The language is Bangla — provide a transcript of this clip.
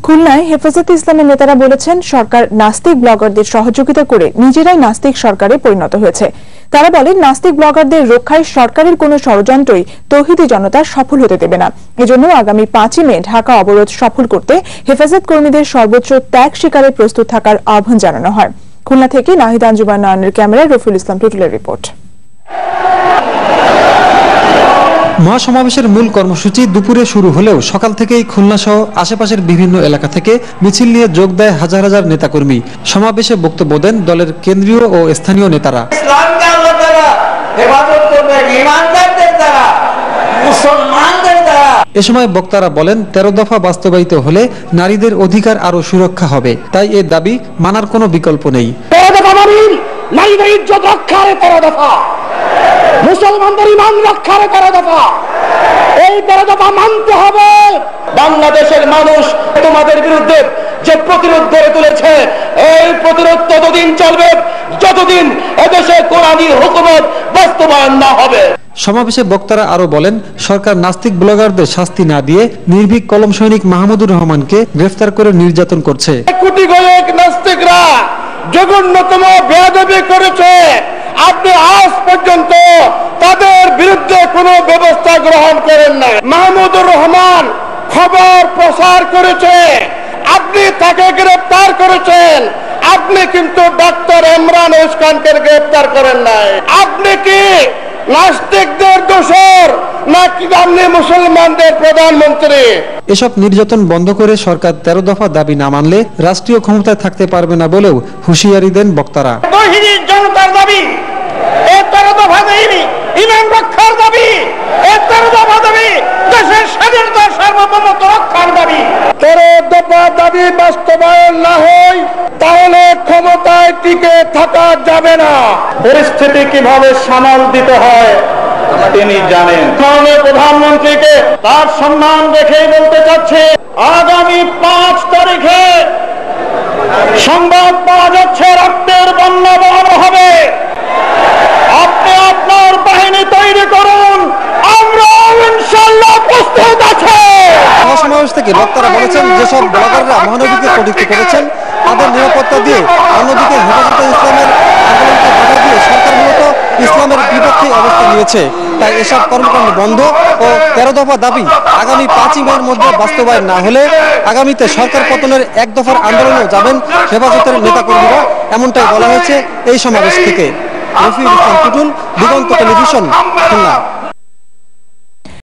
খুলনায় হেফাজতে ইসলামের নেতারা বলেছেন সরকার নাস্তিক ব্লগারদের সহযোগিতা করে নিজেরাই নাস্তিক সরকারে পরিণত হয়েছে। তারা বলেন নাস্তিক ব্লগারদের রক্ষায় সরকারের কোনো ষড়যন্ত্রই তৌহিদি জনতা সফল হতে দেবে না। এজন্য আগামী 5ই মে ঢাকা অবরোধ সফল করতে হেফাজত কর্মীদের সর্বোচ্চ ত্যাগ স্বীকারে প্রস্তুত থাকার আহ্বান জানানো হয়। খুলনা থেকে নাহিদ আঞ্জুমান নয়নের ক্যামেরায় রফিউল ইসলাম টুটুলের রিপোর্ট। মহাসমাবেশের মূল কর্মসূচি দুপুরে শুরু হলেও সকাল থেকেই খুলনা সহ আশেপাশের বিভিন্ন এলাকা থেকে মিছিল নিয়ে যোগ দেয় হাজার হাজার নেতাকর্মী। সমাবেশে বক্তব্য দেন দলের কেন্দ্রীয় ও স্থানীয় নেতারা। এ সময় বক্তারা বলেন 13 দফা বাস্তবায়িত হলে নারীদের অধিকার আরো সুরক্ষা হবে, তাই এ দাবি মানার কোনো বিকল্প নেই। 13 দফা মানে নারীদের ইজ্জত রক্ষার 13 দফা, মুসলমানদের ঈমান রক্ষার 13 দফা। এই 13 দফা মানতে হবে। বাংলাদেশের মানুষ তোমাদের বিরুদ্ধে যে প্রতিরোধ গড়ে তুলেছে, এই প্রতিরোধ ততদিন চলবে যতদিন এদেশে কোরআনী হুকুমত বাস্তবায়ন না হবে। সমাবেশে বক্তারা আরো বলেন সরকার নাস্তিক ব্লগারদের শাস্তি না দিয়ে নির্ভীক কলম সৈনিক মাহমুদুর রহমানকে গ্রেফতার করে নির্যাতন করছে। কোটি কয়েক নাস্তিকরা জঘন্যতম বেয়াদবি করেছে, আপনি আজ পর্যন্ত তাদের বিরুদ্ধে কোনো ব্যবস্থা গ্রহণ করেন নাই। মাহমুদুর রহমান খবর প্রচার করেছে, আপনি তাকে গ্রেফতার করেছেন, আপনি কিন্তু ডক্টর ইমরান ওসমানকে গ্রেফতার করেন নাই। আপনি কি নাস্তিকদের দোষর নাকি আপনি মুসলমানদের প্রধানমন্ত্রী? এসব নির্যাতন বন্ধ করে সরকার 13 দফা দাবি না মানলে রাষ্ট্রীয় ক্ষমতায় থাকতে পারবে না বলেও হুঁশিয়ারি দেন বক্তারা। তৌহিদি জনতার দাবি এই 13 দফা দাবি, ঈমান রক্ষার দাবি, এই 13 দফা দাবি দেশের স্বাধীনতা সার্বভৌমত্ব রক্ষার দাবি। 13 দফা দাবি বাস্তবায়ন না হয় তাহলে ক্ষমতায় টিকে থাকা যাবে না। পরিস্থিতি কিভাবে সামাল দিতে হয় তিনি জানেন। মাননীয় প্রধানমন্ত্রীকে তার সম্মান রেখেই বলতে চাচ্ছি, আগামী 5 তারিখে সংবাদ পাওয়া যাচ্ছে রক্তের বন্যা বহানো হবে। আপনি আপনার বাহিনী তৈরি করুন, আমরা ইনশাআল্লাহ প্রস্তুত আছি। সমাবেশ থেকে বক্তারা বলেছেন যেসব ব্লগাররা মহানবীকে কটূক্তি করেছেন তাদের নিরাপত্তা দিয়ে অন্যদিকে হেফাজতে ইসলামের আন্দোলনকে বাধা দিয়ে সরকার মূলত ইসলামের বিপক্ষে অবস্থান নিয়েছে। তাই এসব কর্মকাণ্ড বন্ধ ও 13 দফা দাবি আগামী 5ই মের মধ্যে বাস্তবায়ন না হলে আগামীতে সরকার পতনের 1 দফার আন্দোলনেও যাবেন হেফাজতের নেতাকর্মীরা, এমনটাই বলা হয়েছে এই সমাবেশ থেকে। রফিউল ইসলাম টুটুল, দিগন্ত টেলিভিশন, খুলনা।